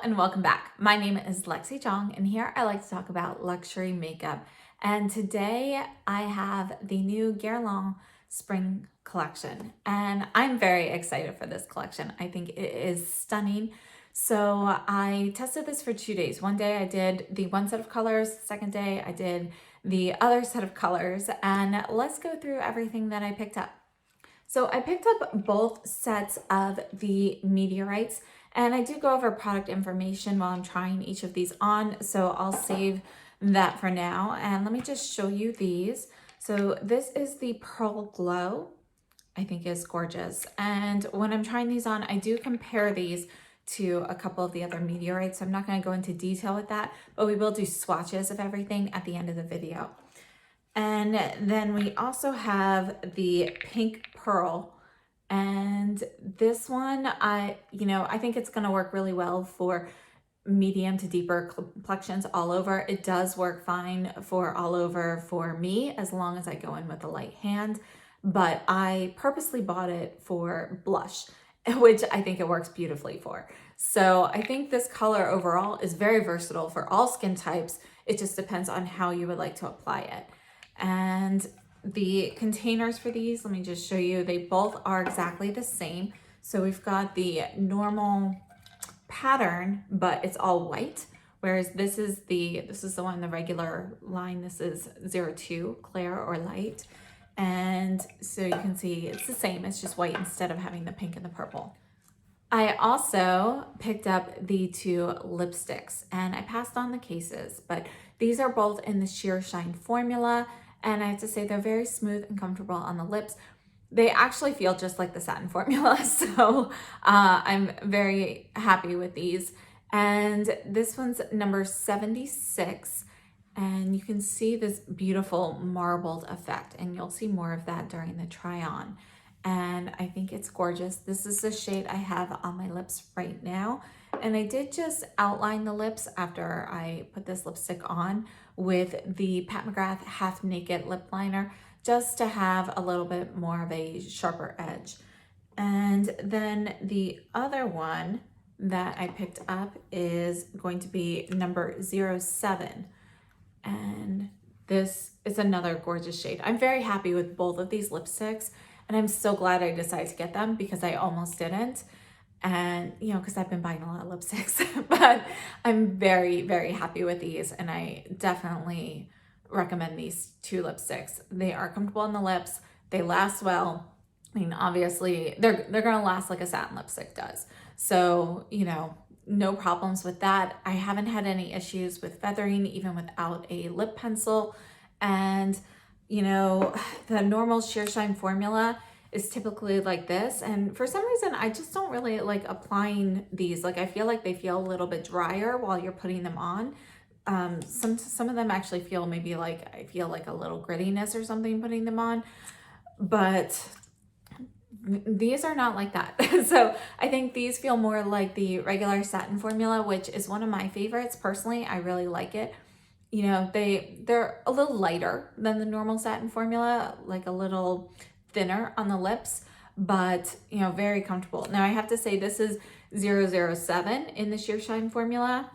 and welcome back. My name is Lexi Jong, and here I like to talk about luxury makeup. And today I have the new Guerlain spring collection, and I'm very excited for this collection. I think it is stunning. So I tested this for 2 days. One day I did the one set of colors, second day I did the other set of colors, and let's go through everything that I picked up. So I picked up both sets of the meteorites, and I do go over product information while I'm trying each of these on, so I'll save that for now. And let me just show you these. So this is the Pearl Glow. I think is gorgeous. And when I'm trying these on, I do compare these to a couple of the other meteorites. So I'm not going to go into detail with that, but we will do swatches of everything at the end of the video. And then we also have the pink pearl, and this one I think it's going to work really well for medium to deeper complexions all over. It does work fine for all over for me as long as I go in with a light hand, but I purposely bought it for blush, which I think it works beautifully for. So I think this color overall is very versatile for all skin types. It just depends on how you would like to apply it. And the containers for these, let me just show you, they both are exactly the same. So we've got the normal pattern, but it's all white, whereas this is the one, the regular line. This is 02 clear or light, and so you can see it's the same, it's just white instead of having the pink and the purple. I also picked up the two lipsticks, and I passed on the cases, but these are both in the Sheer Shine formula, and I have to say they're very smooth and comfortable on the lips. They actually feel just like the satin formula, so I'm very happy with these. And this one's number 76, and you can see this beautiful marbled effect, and you'll see more of that during the try on. And I think it's gorgeous. This is the shade I have on my lips right now. And I did just outline the lips after I put this lipstick on with the Pat McGrath Half Naked Lip Liner, just to have a little bit more of a sharper edge. And then the other one that I picked up is going to be number 07. And this is another gorgeous shade. I'm very happy with both of these lipsticks, and I'm so glad I decided to get them because I almost didn't. And, because I've been buying a lot of lipsticks, but I'm very, very happy with these. And I definitely recommend these two lipsticks. They are comfortable on the lips. They last well. I mean, obviously they're going to last like a satin lipstick does. So, no problems with that. I haven't had any issues with feathering, even without a lip pencil. And, the normal Sheer Shine formula is typically like this, and for some reason I just don't really like applying these. Like, I feel like they feel a little bit drier while you're putting them on. Some of them actually feel maybe like I feel like a little grittiness or something putting them on, but these are not like that. So I think these feel more like the regular satin formula, which is one of my favorites personally. I really like it. They're a little lighter than the normal satin formula, like a little thinner on the lips, but very comfortable. Now I have to say this is 007 in the Sheer Shine formula,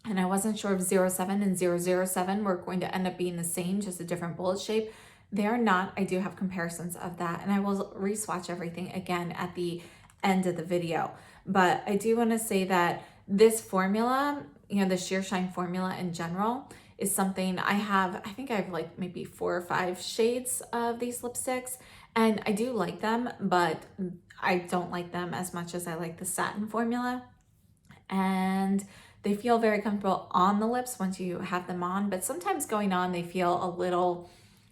and I wasn't sure if 07 and 007 were going to end up being the same, just a different bullet shape. They are not. I do have comparisons of that, and I will re-swatch everything again at the end of the video. But I do want to say that this formula, the Sheer Shine formula in general, is something I think I have like maybe 4 or 5 shades of these lipsticks, and I do like them, but I don't like them as much as I like the satin formula. And they feel very comfortable on the lips once you have them on, but sometimes going on they feel a little,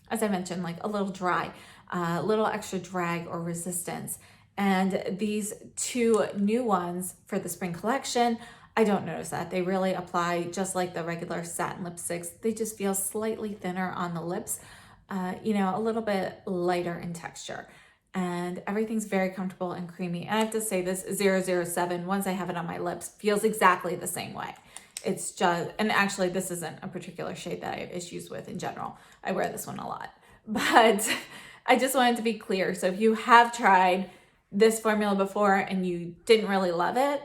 as I mentioned, like a little dry, a little extra drag or resistance. And these two new ones for the spring collection, I don't notice that. They really apply just like the regular satin lipsticks. They just feel slightly thinner on the lips, a little bit lighter in texture. And everything's very comfortable and creamy. And I have to say this 007, once I have it on my lips, feels exactly the same way. It's just, and actually this isn't a particular shade that I have issues with in general. I wear this one a lot. But I just wanted to be clear. So if you have tried this formula before and you didn't really love it,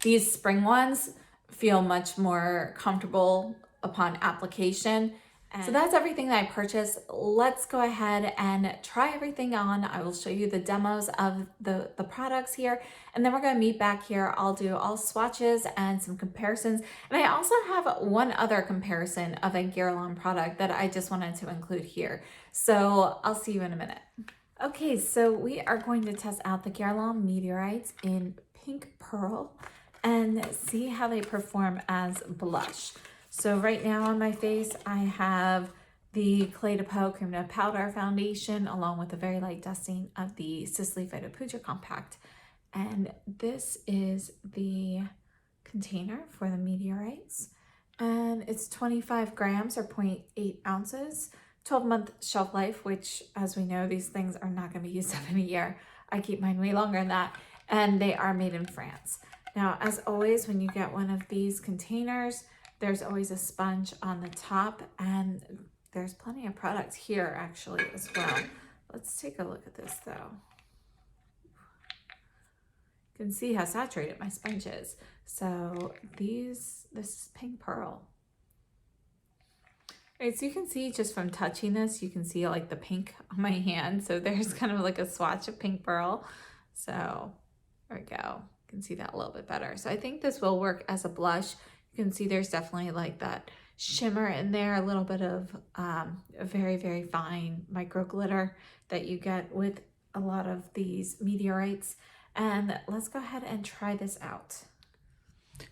These spring ones feel much more comfortable upon application. And so that's everything that I purchased. Let's go ahead and try everything on. I will show you the demos of the products here, and then we're gonna meet back here. I'll do all swatches and some comparisons. And I also have one other comparison of a Guerlain product that I just wanted to include here. So I'll see you in a minute. Okay, so we are going to test out the Guerlain Meteorites in Pink Pearl and see how they perform as blush. So right now on my face, I have the Clay de Peau Cream to Powder Foundation along with a very light dusting of the Sisley Photo Puja Compact. And this is the container for the Meteorites. And it's 25 grams or 0.8 ounces. 12-month shelf life, which, as we know, these things are not going to be used up in a year. I keep mine way longer than that. And they are made in France. Now, as always, when you get one of these containers, there's always a sponge on the top, and there's plenty of products here actually as well. Let's take a look at this though. You can see how saturated my sponge is. So this is Pink Pearl. Right, so you can see just from touching this, you can see like the pink on my hand. So there's kind of like a swatch of Pink Pearl. So there we go. You can see that a little bit better. So I think this will work as a blush. You can see there's definitely like that shimmer in there, a little bit of a very, very fine micro glitter that you get with a lot of these meteorites. And let's go ahead and try this out.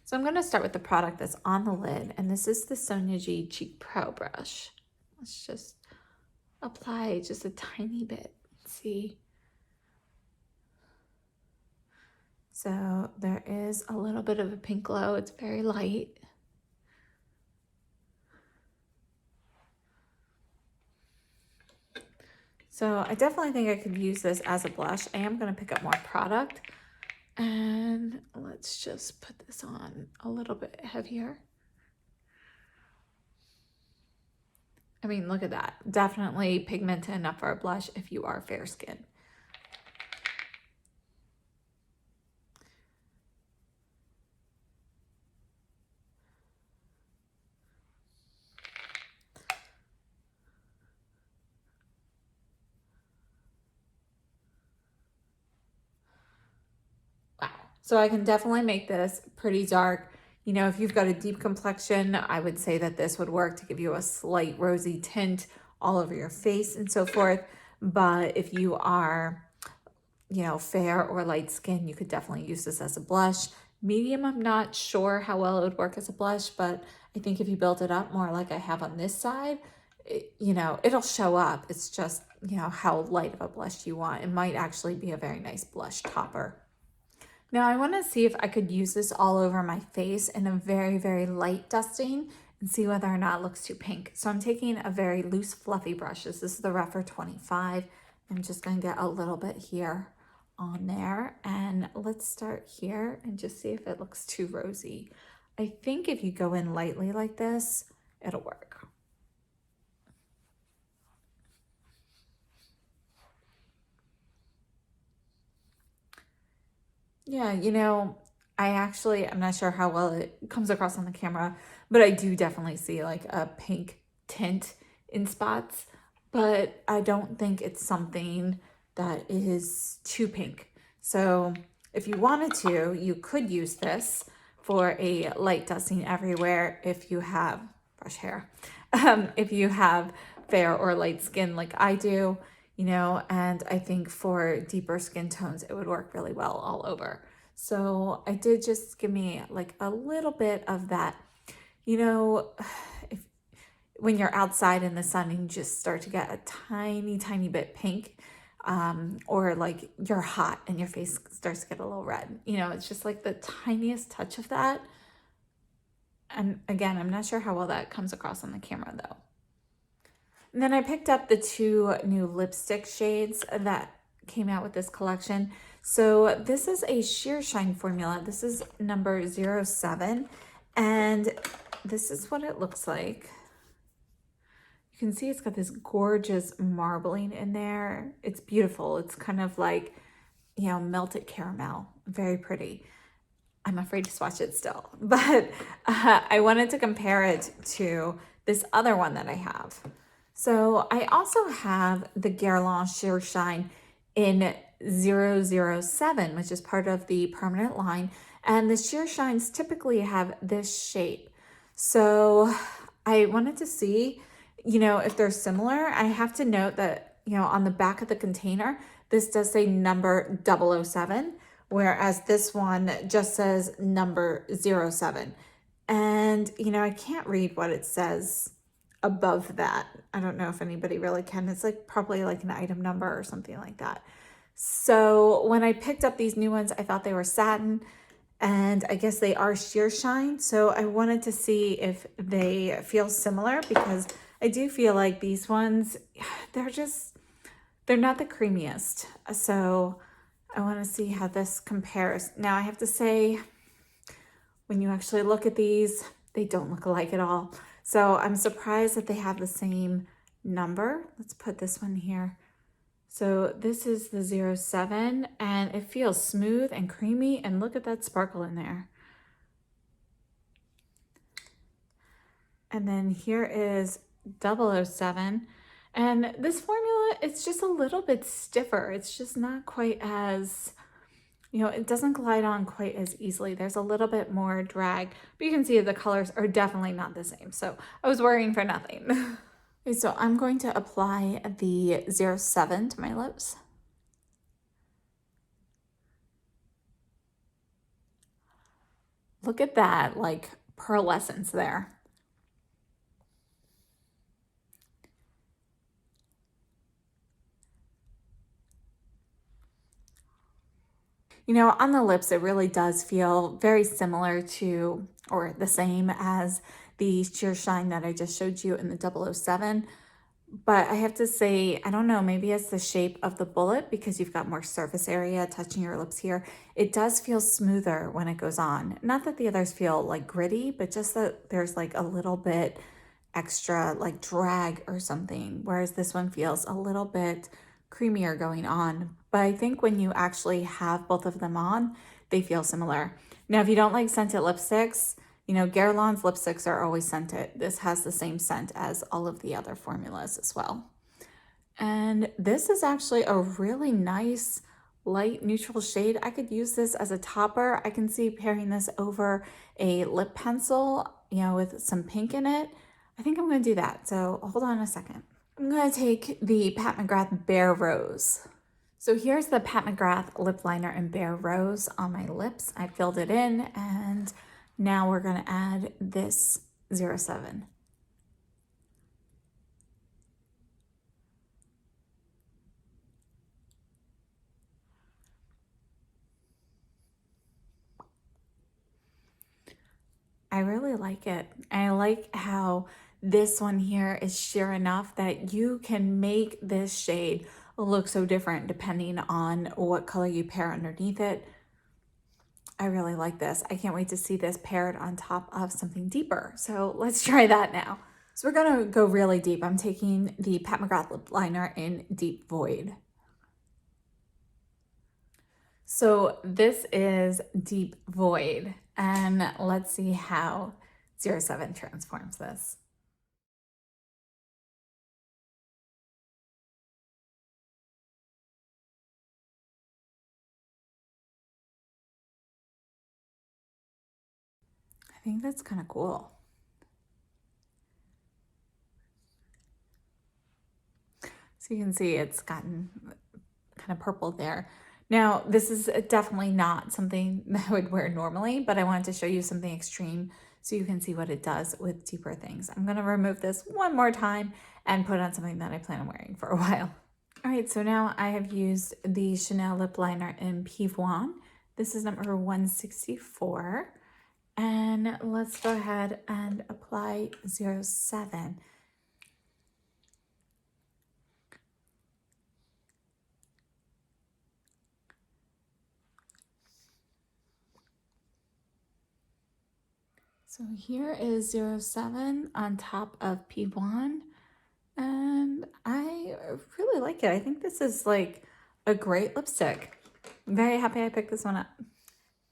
So I'm going to start with the product that's on the lid, and this is the Sonia G Cheek Pro Brush. Let's just apply just a tiny bit. See? So there is a little bit of a pink glow. It's very light. So I definitely think I could use this as a blush. I am going to pick up more product. And let's just put this on a little bit heavier. I mean, look at that. Definitely pigmented enough for a blush if you are fair skinned. So I can definitely make this pretty dark. You know, if you've got a deep complexion, I would say that this would work to give you a slight rosy tint all over your face and so forth. But if you are, you know, fair or light skin, you could definitely use this as a blush. Medium, I'm not sure how well it would work as a blush, but I think if you build it up more like I have on this side, you know, it'll show up. It's just, you know, how light of a blush you want. It might actually be a very nice blush topper. Now I want to see if I could use this all over my face in a very, very light dusting and see whether or not it looks too pink. So I'm taking a very loose, fluffy brush. This is the Rephr 25. I'm just going to get a little bit here on there. And let's start here and just see if it looks too rosy. I think if you go in lightly like this, it'll work. Yeah, you know, I'm not sure how well it comes across on the camera, but I do definitely see like a pink tint in spots, but I don't think it's something that is too pink. So if you wanted to, you could use this for a light dusting everywhere if you have brush hair. If you have fair or light skin like I do, you know, and I think for deeper skin tones, it would work really well all over. So I did just give me like a little bit of that, you know, when you're outside in the sun and you just start to get a tiny, tiny bit pink, or like you're hot and your face starts to get a little red, you know, it's just like the tiniest touch of that. And again, I'm not sure how well that comes across on the camera though. And then I picked up the two new lipstick shades that came out with this collection. So this is a sheer shine formula. This is number 07, and this is what it looks like. You can see it's got this gorgeous marbling in there. It's beautiful. It's kind of like, you know, melted caramel. Very pretty. I'm afraid to swatch it still, but I wanted to compare it to this other one that I have. So I also have the Guerlain Sheer Shine in 007, which is part of the permanent line. And the sheer shines typically have this shape. So I wanted to see, if they're similar. I have to note that, on the back of the container, this does say number 007, whereas this one just says number 07. And, I can't read what it says above that. I don't know if anybody really can. It's like probably like an item number or something like that. So when I picked up these new ones, I thought they were satin, and I guess they are sheer shine. So I wanted to see if they feel similar, because I do feel like these ones, they're not the creamiest. So I want to see how this compares. Now I have to say, when you actually look at these, they don't look alike at all. So I'm surprised that they have the same number. Let's put this one here. So this is the 07, and it feels smooth and creamy, and look at that sparkle in there. And then here is 007, and this formula, it's just a little bit stiffer. It's just not quite as, it doesn't glide on quite as easily. There's a little bit more drag, but you can see the colors are definitely not the same. So I was worrying for nothing. Okay, so I'm going to apply the 07 to my lips. Look at that, like, pearlescence there. On the lips, it really does feel very similar to, or the same as, the sheer shine that I just showed you in the 007. But I have to say, I don't know, maybe it's the shape of the bullet, because you've got more surface area touching your lips here. It does feel smoother when it goes on. Not that the others feel like gritty, but just that there's like a little bit extra like drag or something, whereas this one feels a little bit creamier going on. But I think when you actually have both of them on, they feel similar. Now, if you don't like scented lipsticks, Guerlain's lipsticks are always scented. This has the same scent as all of the other formulas as well. And this is actually a really nice light neutral shade. I could use this as a topper. I can see pairing this over a lip pencil, with some pink in it. I think I'm going to do that. So hold on a second. I'm going to take the Pat McGrath Bare Rose. So here's the Pat McGrath lip liner in Bare Rose on my lips. I filled it in, and now we're going to add this 07. I really like it. I like how this one here is sheer enough that you can make this shade look so different depending on what color you pair underneath it. I really like this. I can't wait to see this paired on top of something deeper. So let's try that now. So we're gonna go really deep. I'm taking the Pat McGrath lip liner in Deep Void. So this is Deep Void, and let's see how 07 transforms this. I think that's kind of cool. So you can see it's gotten kind of purple there. Now, this is definitely not something that I would wear normally, but I wanted to show you something extreme so you can see what it does with deeper things. I'm going to remove this one more time and put on something that I plan on wearing for a while. All right, so now I have used the Chanel lip liner in Pivoine. This is number 164. And let's go ahead and apply 07. So here is 07 on top of P1, and I really like it. I think this is like a great lipstick. I'm very happy I picked this one up.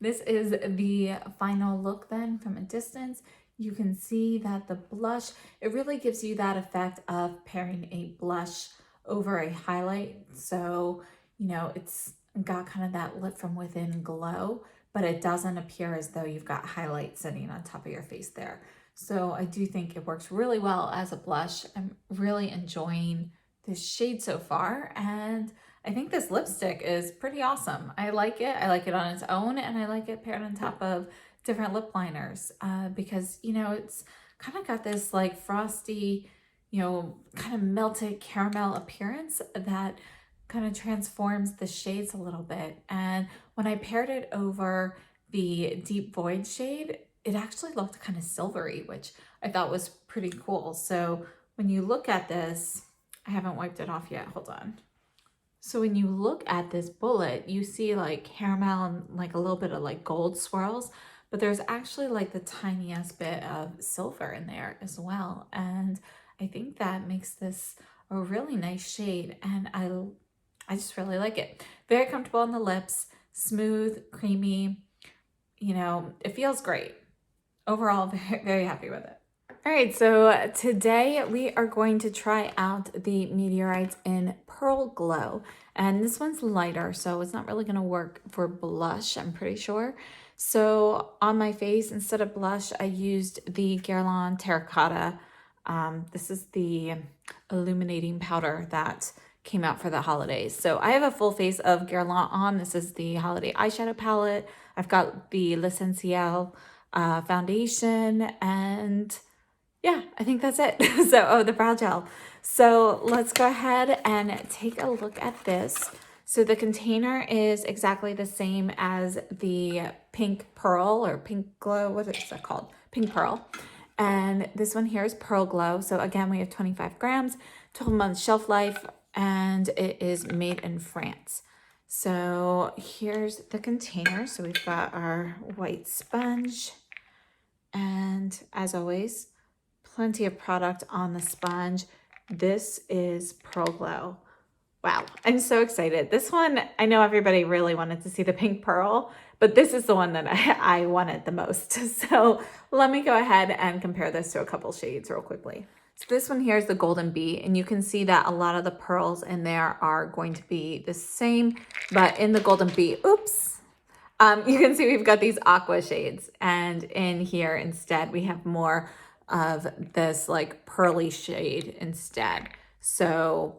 This is the final look then from a distance. You can see that the blush, it really gives you that effect of pairing a blush over a highlight. So, you know, it's got kind of that lit from within glow, but it doesn't appear as though you've got highlight sitting on top of your face there. So I do think it works really well as a blush. I'm really enjoying this shade so far, and I think this lipstick is pretty awesome. I like it. I like it on its own, and I like it paired on top of different lip liners because, you know, it's kind of got this like frosty, you know, kind of melted caramel appearance that kind of transforms the shades a little bit. And when I paired it over the Deep Void shade, it actually looked kind of silvery, which I thought was pretty cool. So when you look at this, I haven't wiped it off yet. Hold on. So when you look at this bullet, you see like caramel and like a little bit of like gold swirls, but there's actually like the tiniest bit of silver in there as well. And I think that makes this a really nice shade, and I just really like it. Very comfortable on the lips, smooth, creamy, you know, it feels great. Overall, very, very happy with it. All right, so today we are going to try out the Meteorites in Pearl Glow. And this one's lighter, so it's not really gonna work for blush, I'm pretty sure. So on my face, instead of blush, I used the Guerlain Terracotta. This is the illuminating powder that came out for the holidays. So I have a full face of Guerlain on. This is the holiday eyeshadow palette. I've got the L'Essentiel foundation, and yeah, I think that's it. So, oh, the brow gel. So let's go ahead and take a look at this. So the container is exactly the same as the Pink Pearl or Pink Glow. What is that called? Pink Pearl. And this one here is Pearl Glow. So again, we have 25 grams, 12 months shelf life, and it is made in France. So here's the container. So we've got our white sponge, and as always, plenty of product on the sponge. This is Pearl Glow. Wow, I'm so excited. This one, I know everybody really wanted to see the Pink Pearl, but this is the one that I wanted the most. So let me go ahead and compare this to a couple shades real quickly. So this one here is the Golden Bee, and you can see that a lot of the pearls in there are going to be the same, but in the Golden Bee, oops, you can see we've got these aqua shades, and in here instead we have more of this like pearly shade instead. So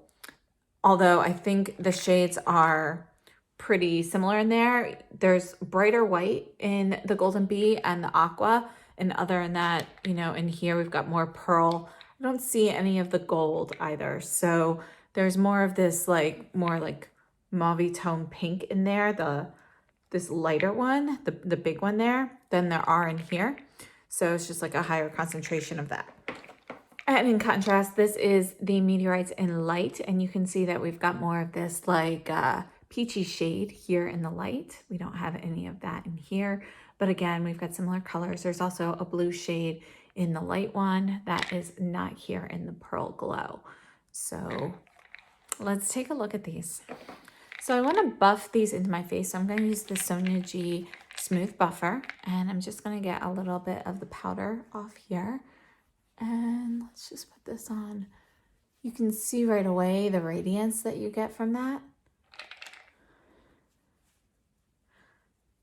although I think the shades are pretty similar in there, there's brighter white in the Golden Bee and the aqua, and other than that, you know, in here we've got more pearl. I don't see any of the gold either, so there's more of this like more like mauve tone pink in there, this lighter one, the big one there, than there are in here. So it's just like a higher concentration of that. And in contrast, this is the Meteorites in Light, and you can see that we've got more of this like peachy shade here in the light. We don't have any of that in here, but again, we've got similar colors. There's also a blue shade in the light one that is not here in the Pearl Glow. So let's take a look at these. So I want to buff these into my face. So I'm going to use the Sonia G Smooth Buffer, and I'm just going to get a little bit of the powder off here. And let's just put this on. You can see right away the radiance that you get from that.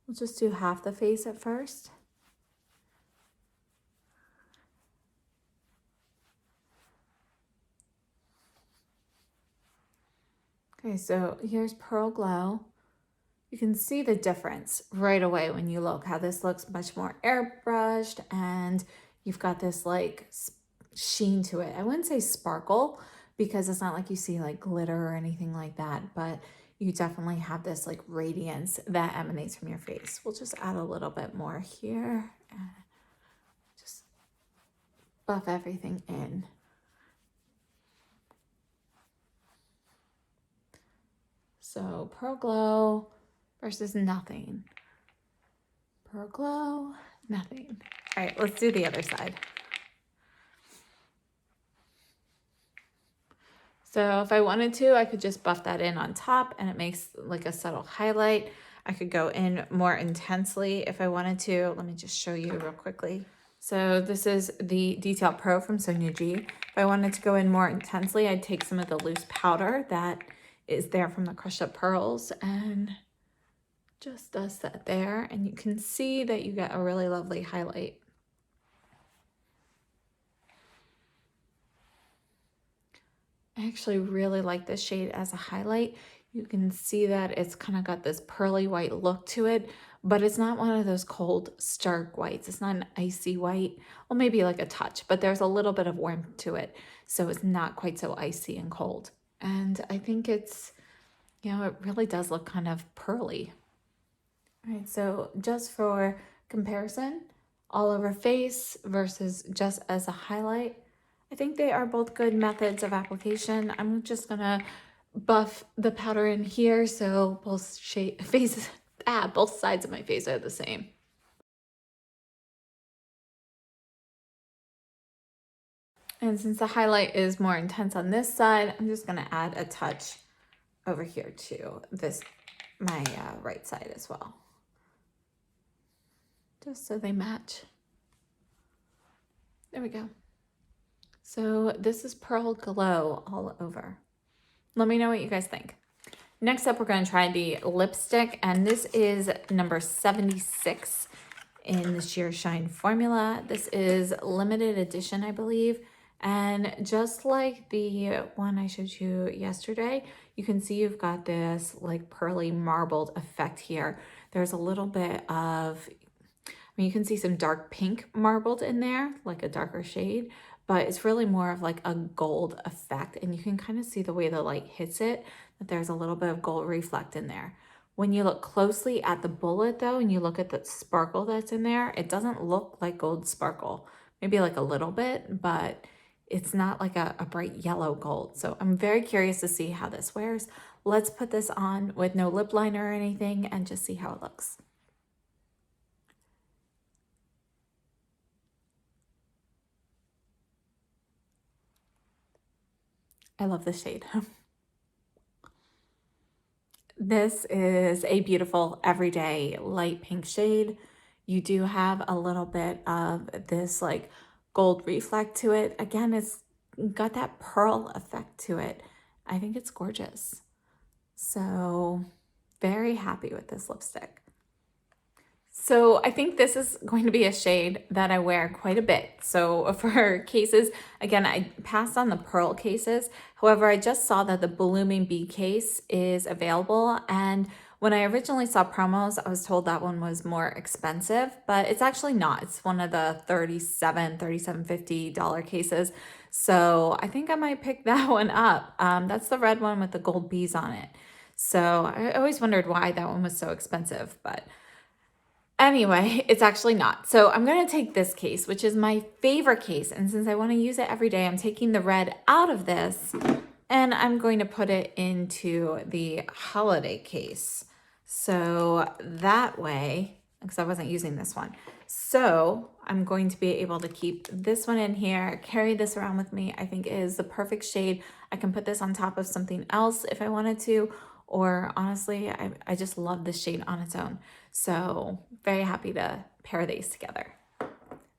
We'll just do half the face at first. Okay, so here's Pearl Glow. You can see the difference right away when you look, how this looks much more airbrushed, and you've got this like sheen to it. I wouldn't say sparkle because it's not like you see like glitter or anything like that, but you definitely have this like radiance that emanates from your face. We'll just add a little bit more here and just buff everything in. So Pearl Glow versus nothing. Pearl Glow, nothing. All right, let's do the other side. So if I wanted to, I could just buff that in on top and it makes like a subtle highlight. I could go in more intensely if I wanted to. Let me just show you real quickly. So this is the Detail Pro from Sonia G. If I wanted to go in more intensely, I'd take some of the loose powder that is there from the Crushed Up Pearls and just dust that there. And you can see that you get a really lovely highlight. I actually really like this shade as a highlight. You can see that it's kind of got this pearly white look to it, but it's not one of those cold, stark whites. It's not an icy white. Well, maybe like a touch, but there's a little bit of warmth to it. So it's not quite so icy and cold. And I think it's, it really does look kind of pearly. All right, so just for comparison, all over face versus just as a highlight, I think they are both good methods of application. I'm just gonna buff the powder in here so both both sides of my face are the same. And since the highlight is more intense on this side, I'm just gonna add a touch over here to my right side as well. Just so they match. There we go. So this is Pearl Glow all over. Let me know what you guys think. Next up, we're going to try the lipstick, and this is number 76 in the Sheer Shine formula. This is limited edition, I believe. And just like the one I showed you yesterday, you can see you've got this like pearly marbled effect here. There's a little bit of, you can see some dark pink marbled in there, like a darker shade, but it's really more of like a gold effect. And you can kind of see the way the light hits it, that there's a little bit of gold reflect in there. When you look closely at the bullet though, and you look at the sparkle that's in there, it doesn't look like gold sparkle. Maybe like a little bit, but it's not like a bright yellow gold. So I'm very curious to see how this wears. Let's put this on with no lip liner or anything and just see how it looks. I love this shade. This is a beautiful everyday light pink shade. You do have a little bit of this like gold reflect to it. Again, it's got that pearl effect to it. I think it's gorgeous. So very happy with this lipstick. So I think this is going to be a shade that I wear quite a bit. So for cases, again, I passed on the pearl cases. However, I just saw that the Blooming Bee case is available. And when I originally saw promos, I was told that one was more expensive, but it's actually not. It's one of the $37.50 cases. So I think I might pick that one up. That's the red one with the gold bees on it. So I always wondered why that one was so expensive, but anyway, it's actually not. So I'm going to take this case, which is my favorite case. And since I want to use it every day, I'm taking the red out of this and I'm going to put it into the holiday case. So that way, because I wasn't using this one. So I'm going to be able to keep this one in here, carry this around with me. I think it is the perfect shade. I can put this on top of something else if I wanted to, or honestly, I just love this shade on its own. So very happy to pair these together.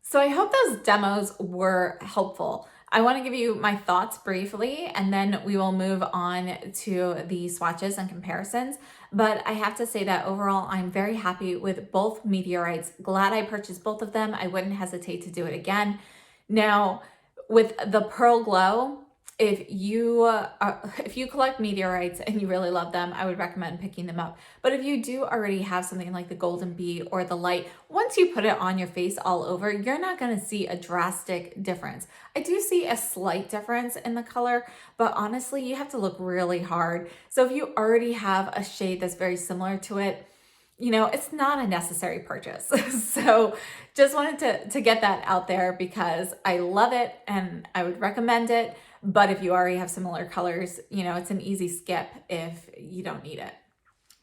So I hope those demos were helpful. I want to give you my thoughts briefly, and then we will move on to the swatches and comparisons. But I have to say that overall, I'm very happy with both meteorites. Glad I purchased both of them. I wouldn't hesitate to do it again. Now, with the Pearl Glow, if you collect meteorites and you really love them, I would recommend picking them up. But if you do already have something like the Golden Bee or the light, once you put it on your face all over, you're not going to see a drastic difference. I do see a slight difference in the color, but honestly, you have to look really hard. So if you already have a shade that's very similar to it, it's not a necessary purchase. So just wanted to get that out there because I love it and I would recommend it. But if you already have similar colors, it's an easy skip if you don't need it.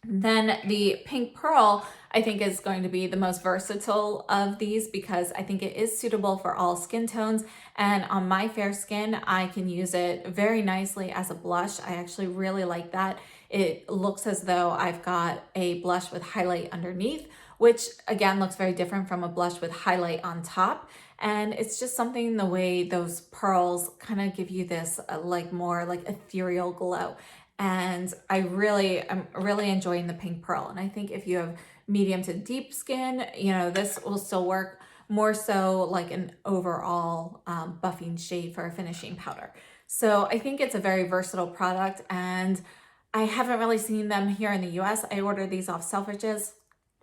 Then the Pink Pearl, I think, is going to be the most versatile of these because I think it is suitable for all skin tones. And on my fair skin, I can use it very nicely as a blush. I actually really like that. It looks as though I've got a blush with highlight underneath, which again looks very different from a blush with highlight on top. And it's just something, the way those pearls kind of give you this like more like ethereal glow. And I'm really enjoying the Pink Pearl. And I think if you have medium to deep skin, you know, this will still work more so like an overall buffing shade for a finishing powder. So I think it's a very versatile product, and I haven't really seen them here in the US. I ordered these off Selfridges.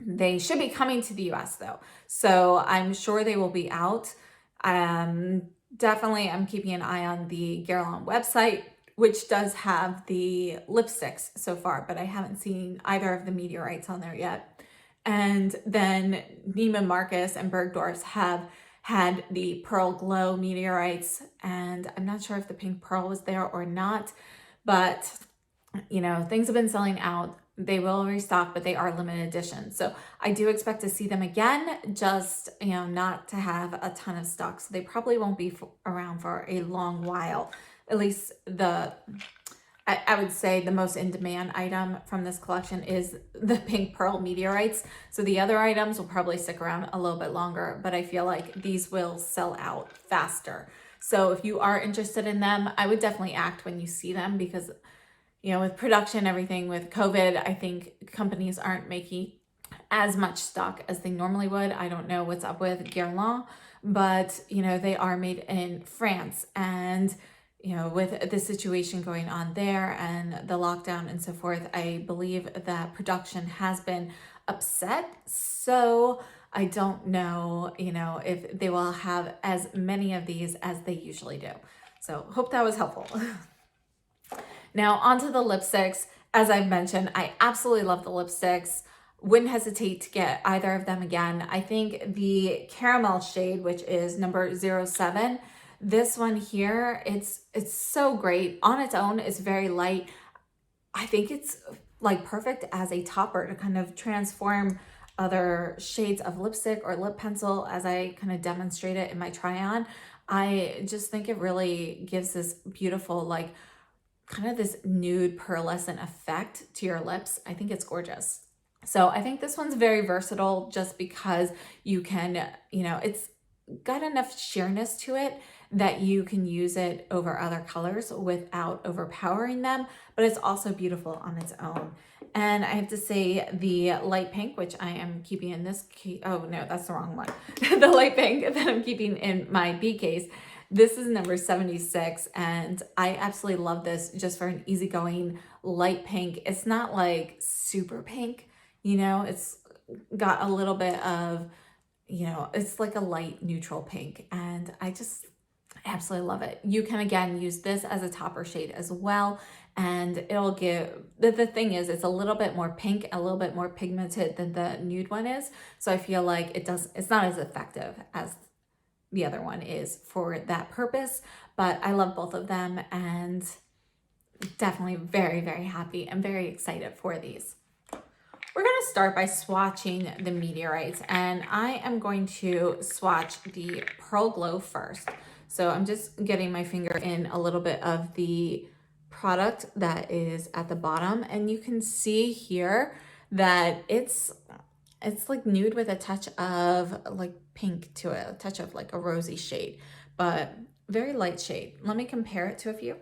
They should be coming to the US though, so I'm sure they will be out. Definitely, I'm keeping an eye on the Guerlain website, which does have the lipsticks so far, but I haven't seen either of the meteorites on there yet. And then Neiman Marcus and Bergdorf's have had the Pearl Glow Meteorites, and I'm not sure if the Pink Pearl was there or not, but you know, things have been selling out. They will restock, but they are limited edition. So I do expect to see them again, just, you know, not to have a ton of stock. So they probably won't be around for a long while. At least I would say the most in demand item from this collection is the Pink Pearl Meteorites. So the other items will probably stick around a little bit longer, but I feel like these will sell out faster. So if you are interested in them, I would definitely act when you see them, because you know, with production, everything with COVID, I think companies aren't making as much stock as they normally would. I don't know what's up with Guerlain, but you know, they are made in France, and you know, with the situation going on there and the lockdown and so forth, I believe that production has been upset. So I don't know, you know, if they will have as many of these as they usually do. So hope that was helpful. Now onto the lipsticks. As I've mentioned, I absolutely love the lipsticks. Wouldn't hesitate to get either of them again. I think the caramel shade, which is number 07, this one here, it's so great. On its own, it's very light. I think it's like perfect as a topper to kind of transform other shades of lipstick or lip pencil, as I kind of demonstrate it in my try on. I just think it really gives this beautiful, like, kind of this nude pearlescent effect to your lips. I think it's gorgeous. So I think this one's very versatile just because you can, you know, it's got enough sheerness to it that you can use it over other colors without overpowering them, but it's also beautiful on its own. And I have to say the light pink, which I am keeping in this case, oh no, that's the wrong one. The light pink that I'm keeping in my B case, this is number 76, and I absolutely love this just for an easygoing light pink. It's not like super pink, you know, it's got a little bit of, you know, it's like a light neutral pink, and I just absolutely love it. You can again use this as a topper shade as well, and it'll give, the thing is, it's a little bit more pink, a little bit more pigmented than the nude one is. So I feel like it's not as effective as the other one is for that purpose, but I love both of them, and definitely very, very happy and very excited for these. We're going to start by swatching the meteorites, and I am going to swatch the Pearl Glow first. So I'm just getting my finger in a little bit of the product that is at the bottom, and you can see here that it's like nude with a touch of like pink to it, a touch of like a rosy shade, but very light shade. Let me compare it to a few.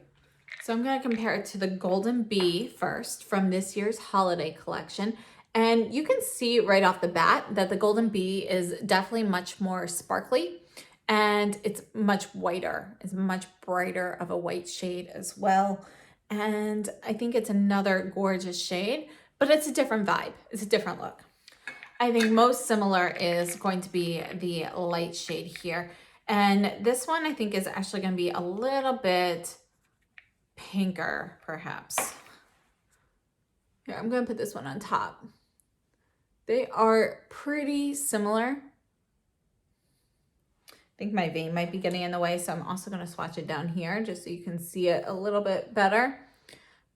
So I'm going to compare it to the Golden Bee first from this year's holiday collection. And you can see right off the bat that the Golden Bee is definitely much more sparkly, and it's much whiter. It's much brighter of a white shade as well. And I think it's another gorgeous shade, but it's a different vibe. It's a different look. I think most similar is going to be the light shade here. And this one I think is actually going to be a little bit pinker, perhaps. Here, I'm going to put this one on top. They are pretty similar. I think my vein might be getting in the way, so I'm also going to swatch it down here just so you can see it a little bit better.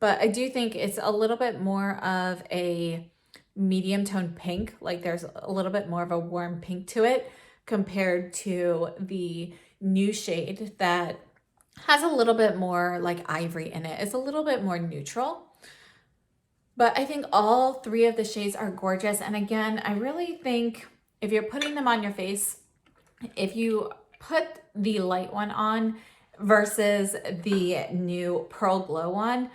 but I do think it's a little bit more of a medium tone pink. Like there's a little bit more of a warm pink to it compared to the new shade that has a little bit more like ivory in it. It's a little bit more neutral. But I think all three of the shades are gorgeous. And again, I really think if you're putting them on your face, if you put the light one on versus the new Pearl Glow one,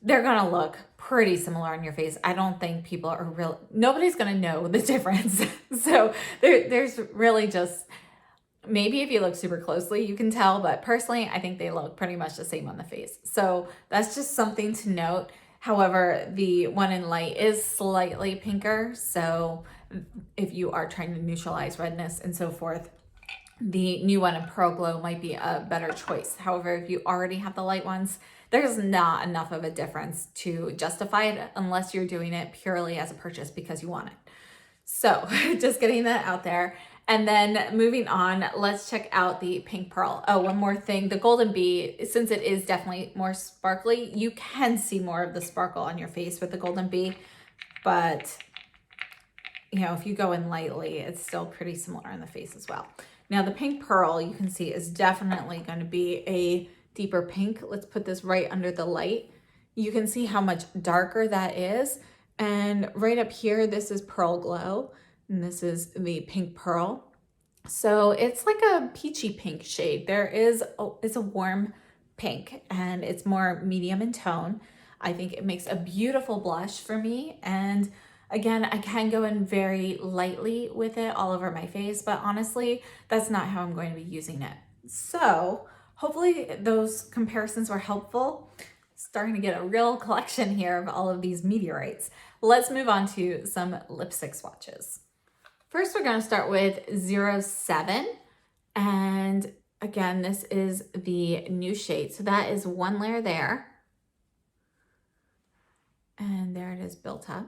they're gonna look pretty similar on your face. I don't think people are nobody's gonna know the difference. So there's really just, maybe if you look super closely, you can tell, but personally, I think they look pretty much the same on the face. So that's just something to note. However, the one in light is slightly pinker. So if you are trying to neutralize redness and so forth, the new one in Pearl Glow might be a better choice. However, if you already have the light ones, there's not enough of a difference to justify it unless you're doing it purely as a purchase because you want it. So just getting that out there. And then moving on, let's check out the pink pearl. Oh, one more thing, the golden bee, since it is definitely more sparkly, you can see more of the sparkle on your face with the golden bee, but you know, if you go in lightly, it's still pretty similar in the face as well. Now the pink pearl, you can see, is definitely going to be a deeper pink. Let's put this right under the light. You can see how much darker that is. And right up here, this is Pearl Glow, and this is the pink pearl. So it's like a peachy pink shade. It's a warm pink, and it's more medium in tone. I think it makes a beautiful blush for me. And again, I can go in very lightly with it all over my face, but honestly, that's not how I'm going to be using it. So hopefully those comparisons were helpful. Starting to get a real collection here of all of these meteorites. Let's move on to some lipstick swatches. First, we're going to start with 07. And again, this is the new shade. So that is one layer there. And there it is built up.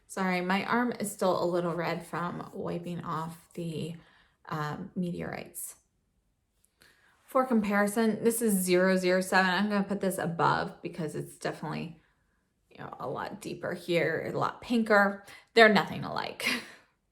Sorry, my arm is still a little red from wiping off the meteorites. For comparison, this is 007. I'm going to put this above because it's definitely, you know, a lot deeper here, a lot pinker. They're nothing alike.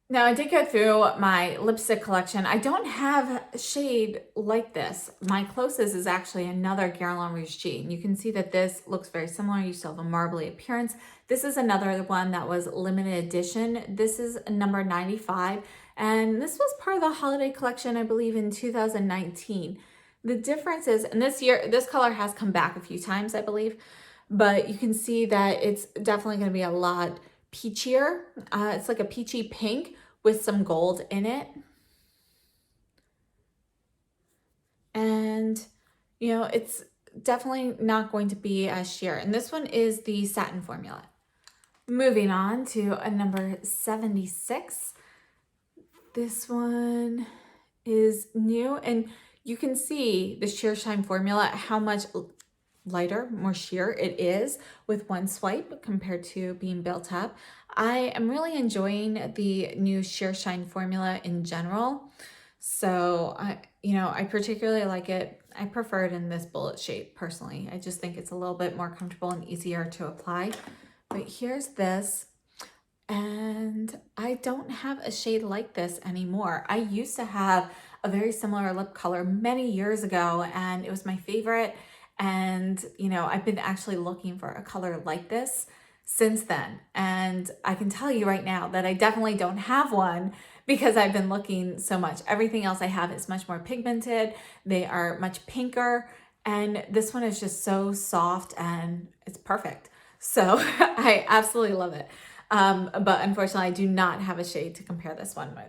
Now, I did go through my lipstick collection. I don't have a shade like this. My closest is actually another Guerlain Rouge G. And you can see that this looks very similar. You still have a marbly appearance. This is another one that was limited edition. This is number 95. And this was part of the holiday collection, I believe, in 2019. The difference is, and this year, this color has come back a few times, I believe, but you can see that it's definitely going to be a lot peachier. It's like a peachy pink with some gold in it. And, you know, it's definitely not going to be as sheer. And this one is the satin formula. Moving on to a number 76. This one is new, and you can see the sheer shine formula, how much lighter, more sheer it is with one swipe compared to being built up. I am really enjoying the new sheer shine formula in general. So I particularly like it. I prefer it in this bullet shape personally. I just think it's a little bit more comfortable and easier to apply. But here's this. And I don't have a shade like this anymore. I used to have a very similar lip color many years ago, and it was my favorite. And, you know, I've been actually looking for a color like this since then. And I can tell you right now that I definitely don't have one because I've been looking so much. Everything else I have is much more pigmented. They are much pinker. And this one is just so soft and it's perfect. So I absolutely love it. But unfortunately, I do not have a shade to compare this one with.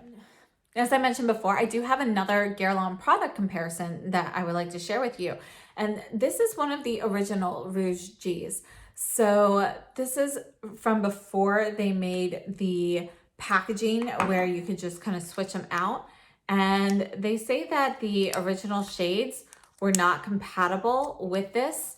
As I mentioned before, I do have another Guerlain product comparison that I would like to share with you. And this is one of the original Rouge Gs. So this is from before they made the packaging where you could just kind of switch them out. And they say that the original shades were not compatible with this.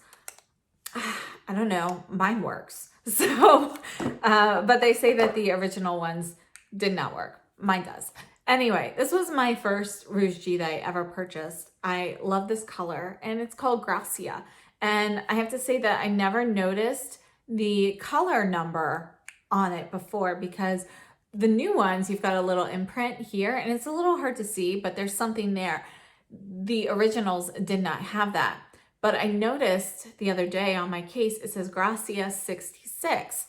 I don't know, mine works. So, but they say that the original ones did not work. Mine does. Anyway, this was my first Rouge G that I ever purchased. I love this color, and it's called Gracia. And I have to say that I never noticed the color number on it before, because the new ones, you've got a little imprint here and it's a little hard to see, but there's something there. The originals did not have that. But I noticed the other day on my case, it says Gracia 66.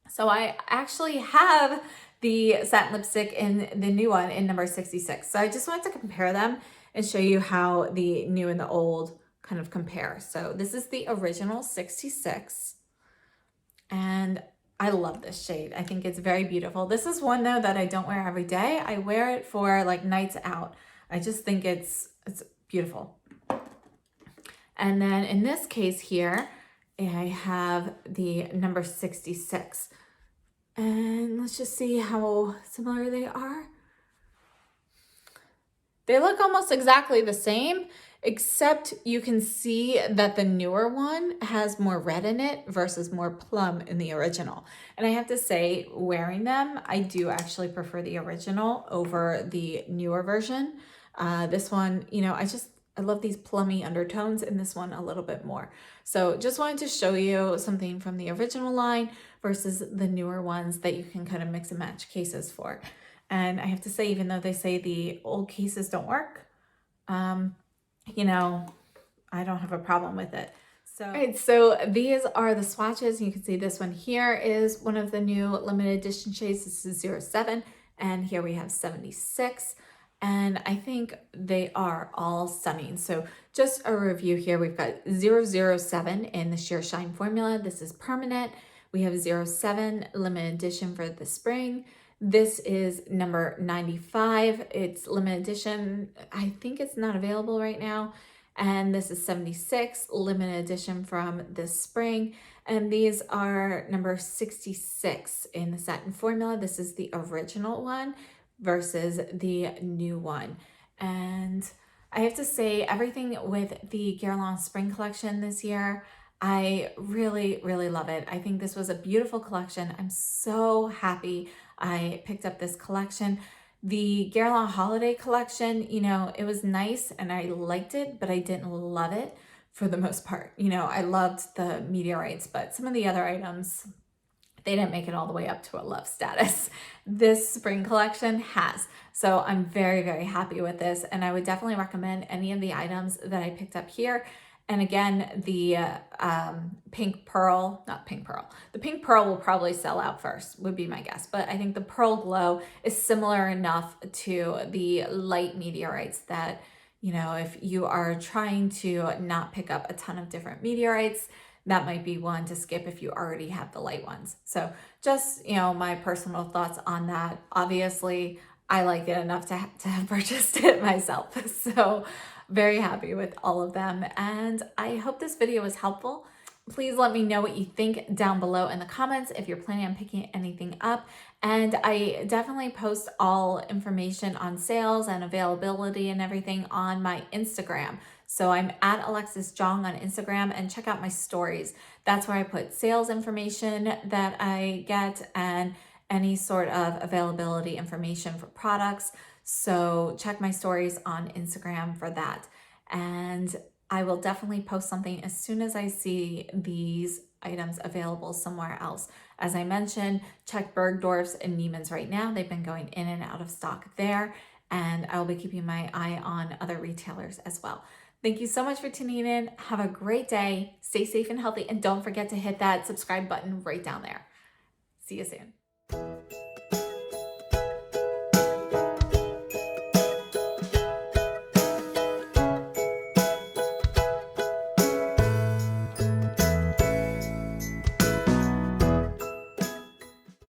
So I actually have the satin lipstick in the new one in number 66. So I just wanted to compare them and show you how the new and the old kind of compare. So this is the original 66. And I love this shade. I think it's very beautiful. This is one though that I don't wear every day. I wear it for like nights out. I just think it's beautiful. And then in this case here, I have the number 66. And let's just see how similar they are. They look almost exactly the same, except you can see that the newer one has more red in it versus more plum in the original. And I have to say, wearing them, I do actually prefer the original over the newer version. This one, you know, I love these plummy undertones, and this one a little bit more. So just wanted to show you something from the original line versus the newer ones that you can kind of mix and match cases for. And I have to say, even though they say the old cases don't work, you know, I don't have a problem with it. So, all right, so these are the swatches. You can see this one here is one of the new limited edition shades. This is 07, and here we have 76. And I think they are all stunning. So just a review here. We've got 007 in the Sheer Shine formula. This is permanent. We have 07 limited edition for the spring. This is number 95. It's limited edition. I think it's not available right now. And this is 76 limited edition from this spring. And these are number 66 in the satin formula. This is the original one versus the new one. And I have to say, everything with the Guerlain spring collection this year, I really, really love it. I think this was a beautiful collection. I'm so happy I picked up this collection. The Guerlain holiday collection, you know, it was nice and I liked it, but I didn't love it for the most part. You know, I loved the meteorites, but some of the other items, they didn't make it all the way up to a love status. This spring collection has. So I'm very, very happy with this. And I would definitely recommend any of the items that I picked up here. And again, the pink pearl, not pink pearl, the pink pearl will probably sell out first, would be my guess. But I think the pearl glow is similar enough to the light meteorites that, you know, if you are trying to not pick up a ton of different meteorites, that might be one to skip if you already have the light ones. So just, you know, my personal thoughts on that. Obviously, I like it enough to have purchased it myself. So very happy with all of them. And I hope this video was helpful. Please let me know what you think down below in the comments if you're planning on picking anything up. And I definitely post all information on sales and availability and everything on my Instagram. So I'm at Alexis Jong on Instagram, and check out my stories. That's where I put sales information that I get and any sort of availability information for products. So check my stories on Instagram for that. And I will definitely post something as soon as I see these items available somewhere else. As I mentioned, check Bergdorf's and Neiman's right now. They've been going in and out of stock there. And I'll be keeping my eye on other retailers as well. Thank you so much for tuning in. Have a great day. Stay safe and healthy. And don't forget to hit that subscribe button right down there. See you soon.